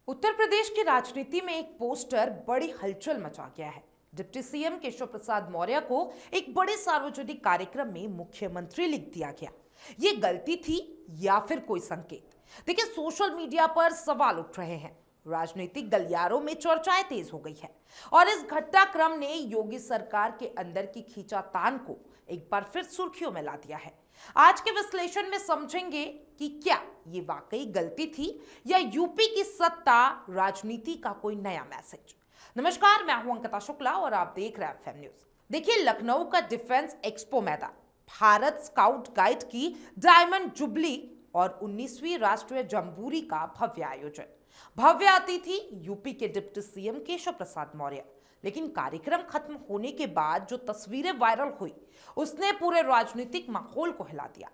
उत्तर प्रदेश की राजनीति में एक पोस्टर बड़ी हलचल मचा गया है। डिप्टी सीएम केशव प्रसाद मौर्य को एक बड़े सार्वजनिक कार्यक्रम में मुख्यमंत्री लिख दिया गया। ये गलती थी या फिर कोई संकेत? देखिए, सोशल मीडिया पर सवाल उठ रहे हैं, राजनीतिक गलियारों में चर्चाएं तेज हो गई है और इस घटनाक्रम ने योगी सरकार के अंदर की खींचातान को एक बार फिर सुर्खियों में ला दिया है। आज के विश्लेषण में समझेंगे कि क्या ये वाकई गलती थी या यूपी की सत्ता राजनीति का कोई नया मैसेज। नमस्कार, मैं हूं अंकिता शुक्ला और आप देख रहे हैं एफएम न्यूज। देखिए, लखनऊ का डिफेंस एक्सपो मैदान, भारत स्काउट गाइड की डायमंड जुबली और 19वीं राष्ट्रीय जम्बूरी का भव्य आयोजन। भव्य अतिथि यूपी के डिप्टी सीएम केशव प्रसाद मौर्य। लेकिन कार्यक्रम खत्म होने के बाद जो तस्वीरें वायरल हुई, उसने पूरे राजनीतिक माहौल को हिला दिया।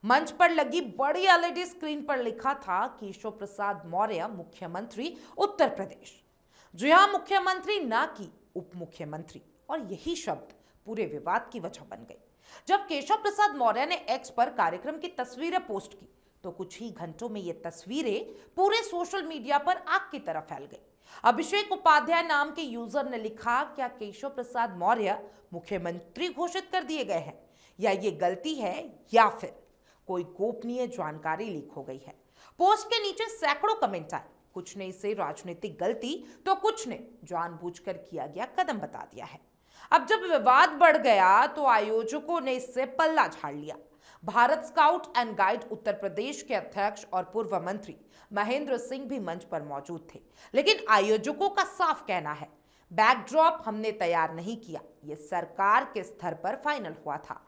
मंच पर लगी बड़ी एलईडी स्क्रीन पर लिखा था केशव प्रसाद मौर्य मुख्यमंत्री उत्तर प्रदेश। जी हां, मुख्यमंत्री ना कि उप मुख्यमंत्री, और यही शब्द पूरे विवाद की वजह बन गई। जब केशव प्रसाद मौर्य ने एक्स पर कार्यक्रम की तस्वीरें पोस्ट की तो कुछ ही घंटों में ये तस्वीरें पूरे सोशल मीडिया पर आग की तरह फैल गई। अभिषेक उपाध्याय नाम के यूजर ने लिखा, क्या केशव प्रसाद मौर्य मुख्यमंत्री घोषित कर दिए गए हैं, या ये गलती है या फिर कोई गोपनीय जानकारी लीक हो गई है। पोस्ट के नीचे सैकड़ों कमेंट आए, कुछ ने इसे राजनीतिक गलती तो कुछ ने जानबूझकर किया गया कदम बता दिया है। अब जब विवाद बढ़ गया तो आयोजकों ने इससे पल्ला झाड़ लिया। Bharat scout and guide Uttar Pradesh के अध्यक्ष और पूर्व मंत्री महेंद्र सिंह भी मंच पर मौजूद थे, लेकिन आयोजकों का साफ कहना है, बैकड्रॉप हमने तैयार नहीं किया, ये सरकार के स्तर पर फाइनल हुआ था।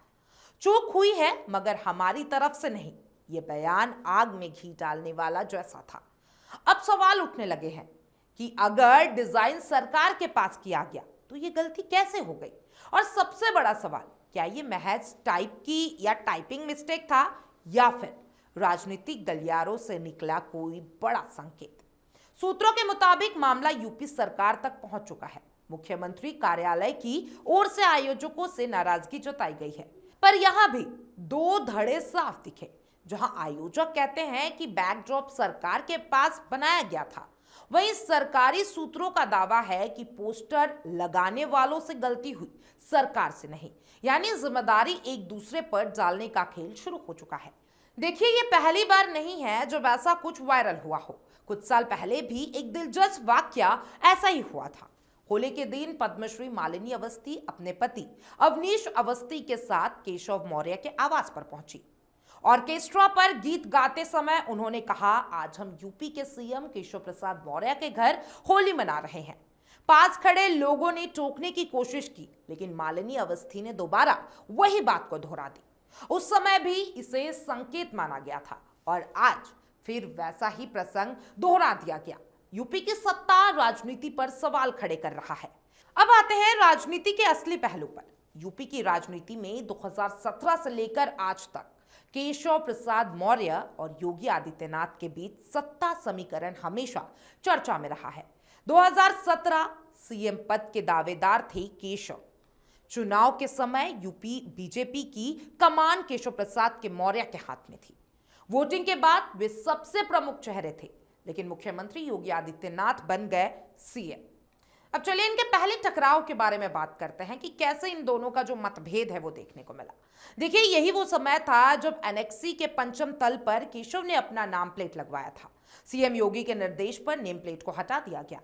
चूक हुई है मगर हमारी तरफ से नहीं। ये बयान आग में घी डालने वाला जैसा था। अब सवाल उठने लगे हैं कि अगर डिजाइन सरकार के पास किया गया तो ये गलती कैसे हो गई, और सबसे बड़ा सवाल, क्या ये महज टाइप की या टाइपिंग मिस्टेक था या फिर राजनीतिक गलियारों से निकला कोई बड़ा संकेत। सूत्रों के मुताबिक मामला यूपी सरकार तक पहुंच चुका है। मुख्यमंत्री कार्यालय की ओर से आयोजकों से नाराजगी जताई गई है, पर यहां भी दो धड़े साफ दिखे। जहां आयोजक कहते हैं कि बैकड्रॉप सरकार के पास बनाया गया था, वहीं सरकारी सूत्रों का दावा है कि पोस्टर लगाने वालों से गलती हुई, सरकार से नहीं। यानी जिम्मेदारी एक दूसरे पर डालने का खेल शुरू हो चुका है। देखिए, ये पहली बार नहीं है जब ऐसा कुछ वायरल हुआ हो। कुछ साल पहले भी एक दिलचस्प वाकया ऐसा ही हुआ था। होली के दिन पद्मश्री मालिनी अवस्थी अपने पति अवनीश अवस्थी के साथ केशव मौर्य के आवास पर पहुंची। ऑर्केस्ट्रा पर गीत गाते समय उन्होंने कहा, आज हम यूपी के सीएम केशव प्रसाद मौर्य के घर होली मना रहे हैं। पास खड़े लोगों ने टोकने की कोशिश की, लेकिन मालिनी अवस्थी ने दोबारा वही बात को दोहरा दी। उस समय भी इसे संकेत माना गया था और आज फिर वैसा ही प्रसंग दोहरा दिया गया। यूपी की सत्ता राजनीति पर सवाल खड़े कर रहा है। अब आते हैं राजनीति के असली पहलू पर। यूपी की राजनीति में 2017 से लेकर आज तक केशव प्रसाद मौर्य और योगी आदित्यनाथ के बीच सत्ता समीकरण हमेशा चर्चा में रहा है। 2017 सीएम पद के दावेदार थे केशव। चुनाव के समय यूपी बीजेपी की कमान केशव प्रसाद के मौर्य के हाथ में थी। वोटिंग के बाद वे सबसे प्रमुख चेहरे थे, लेकिन मुख्यमंत्री योगी आदित्यनाथ बन गए सीएम। अब चलिए इनके पहले टकराव के बारे में बात करते हैं कि कैसे इन दोनों का जो मतभेद है वो देखने को मिला। देखिए, यही वो समय था जब एनेक्सी के पंचम तल पर केशव ने अपना नाम प्लेट लगवाया था। सीएम योगी के निर्देश पर नेम प्लेट को हटा दिया गया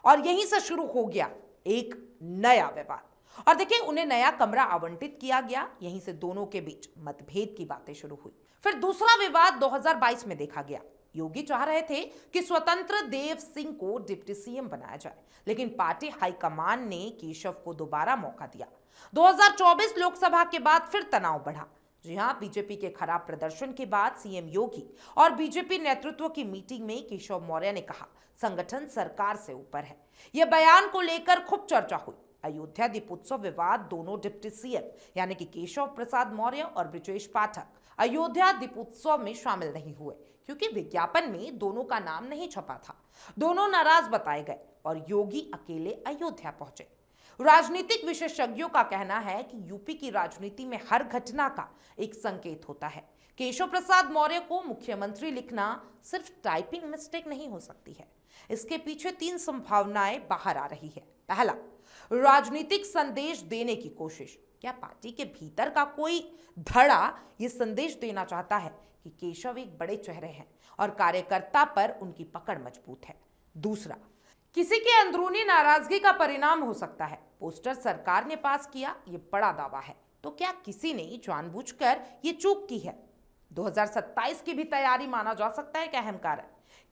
और यहीं से शुरू हो गया एक नया विवाद। और देखिए, उन्हें नया कमरा आवंटित किया गया, यहीं से दोनों के बीच मतभेद की बातें शुरू हुई। फिर दूसरा विवाद 2022 में देखा गया। योगी चाह रहे थे कि स्वतंत्र देव सिंह को डिप्टी सीएम बनाया जाए, लेकिन पार्टी हाईकमान ने केशव को दोबारा मौका दिया। 2024 लोकसभा के बाद फिर तनाव बढ़ा। जी हां, बीजेपी के खराब प्रदर्शन के बाद सीएम योगी और बीजेपी नेतृत्व की मीटिंग में केशव मौर्य ने कहा, संगठन सरकार से ऊपर है। यह बयान को लेकर खूब चर्चा हुई। अयोध्या दीपोत्सव विवाद, दोनों डिप्टी सीएम यानी कि केशव प्रसाद मौर्य और ब्रिजेश पाठक अयोध्या दीपोत्सव में शामिल नहीं हुए क्योंकि विज्ञापन में दोनों का नाम नहीं छपा था। दोनों नाराज बताए गए और योगी अकेले अयोध्या पहुंचे। राजनीतिक विशेषज्ञों का कहना है कि यूपी की राजनीति में हर घटना का एक संकेत होता है। केशव प्रसाद मौर्य को मुख्यमंत्री लिखना सिर्फ टाइपिंग मिस्टेक नहीं हो सकती है, इसके पीछे 3 संभावनाएं बाहर आ रही है। पहला, राजनीतिक संदेश देने की कोशिश। क्या पार्टी के भीतर का कोई धड़ा यह संदेश देना चाहता है कि केशव एक बड़े चेहरे हैं और कार्यकर्ता पर उनकी पकड़ मजबूत है? दूसरा, किसी के अंदरूनी नाराजगी का परिणाम हो सकता है। पोस्टर सरकार ने पास किया, ये बड़ा दावा है, तो क्या किसी ने जानबूझकर ये चूक की है? 2027 की भी तैयारी माना जा सकता है क्या अहम कारण?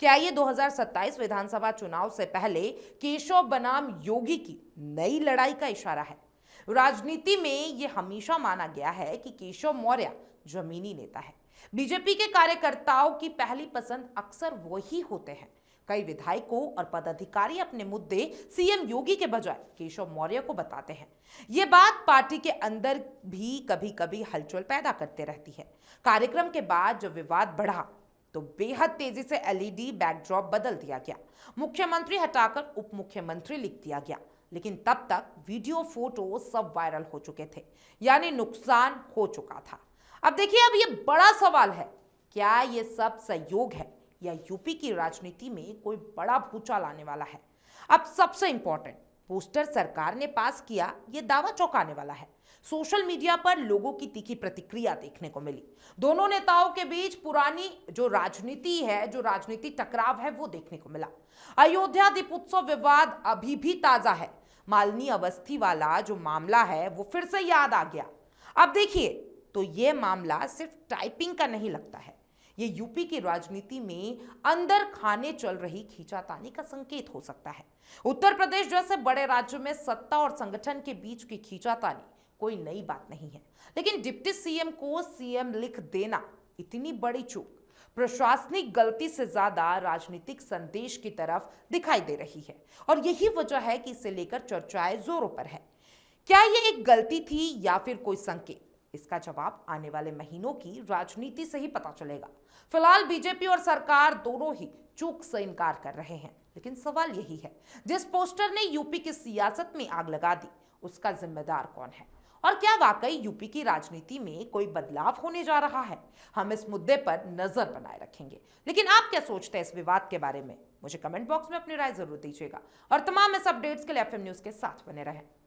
क्या ये 2027 विधानसभा चुनाव से पहले केशव बनाम योगी की नई लड़ाई का इशारा है? राजनीति में यह हमेशा माना गया है कि केशव मौर्य जमीनी नेता है। बीजेपी के कार्यकर्ताओं की पहली पसंद अक्सर वही होते हैं। कई विधायकों और पदाधिकारी अपने मुद्दे सीएम योगी के बजाय केशव मौर्य को बताते हैं। ये बात पार्टी के अंदर भी कभी कभी हलचल पैदा करते रहती है। कार्यक्रम के बाद जब विवाद बढ़ा तो बेहद तेजी से एलईडी बैकड्रॉप बदल दिया गया। मुख्यमंत्री हटाकर उप मुख्यमंत्री लिख दिया गया, लेकिन तब तक वीडियो फोटो सब वायरल हो चुके थे, यानी नुकसान हो चुका था। अब देखिए, अब ये बड़ा सवाल है, क्या ये सब सहयोग है या यूपी की राजनीति में कोई बड़ा भूचाल आने वाला है? अब सबसे इंपॉर्टेंट, पोस्टर सरकार ने पास किया, यह दावा चौंकाने वाला है। सोशल मीडिया पर लोगों की तीखी प्रतिक्रिया देखने को मिली। दोनों नेताओं के बीच पुरानी जो राजनीति है, जो राजनीति टकराव है, वो देखने को मिला। अयोध्या दीपोत्सव विवाद अभी भी ताजा है। मालिनी अवस्थी वाला जो मामला है वो फिर से याद आ गया। अब देखिए, तो ये मामला सिर्फ टाइपिंग का नहीं लगता है, ये यूपी की राजनीति में अंदर खाने चल रही खींचातानी का संकेत हो सकता है। उत्तर प्रदेश जैसे बड़े राज्य में सत्ता और संगठन के बीच की खींचातानी कोई नई बात नहीं है, लेकिन डिप्टी सीएम को सीएम लिख देना इतनी बड़ी चूक प्रशासनिक गलती से ज्यादा राजनीतिक संदेश की तरफ दिखाई दे रही है, और यही वजह है कि इसे लेकर चर्चाएं जोरों पर है। क्या ये एक गलती थी या फिर कोई संकेत? इसका जवाब आने वाले महीनों की राजनीति से ही पता चलेगा। फिलहाल बीजेपी और सरकार दोनों ही चूक से इनकार कर रहे हैं, लेकिन सवाल यही है, जिस पोस्टर ने यूपी की सियासत में आग लगा दी, उसका जिम्मेदार कौन है? और क्या वाकई यूपी की राजनीति में कोई बदलाव होने जा रहा है? हम इस मुद्दे पर नजर बनाए रखेंगे। लेकिन आप क्या सोचते हैं इस विवाद के बारे में? मुझे कमेंट बॉक्स में अपनी राय जरूर दीजिएगा, और तमाम इस अपडेट्स के लिए एफएम न्यूज के साथ बने रहें।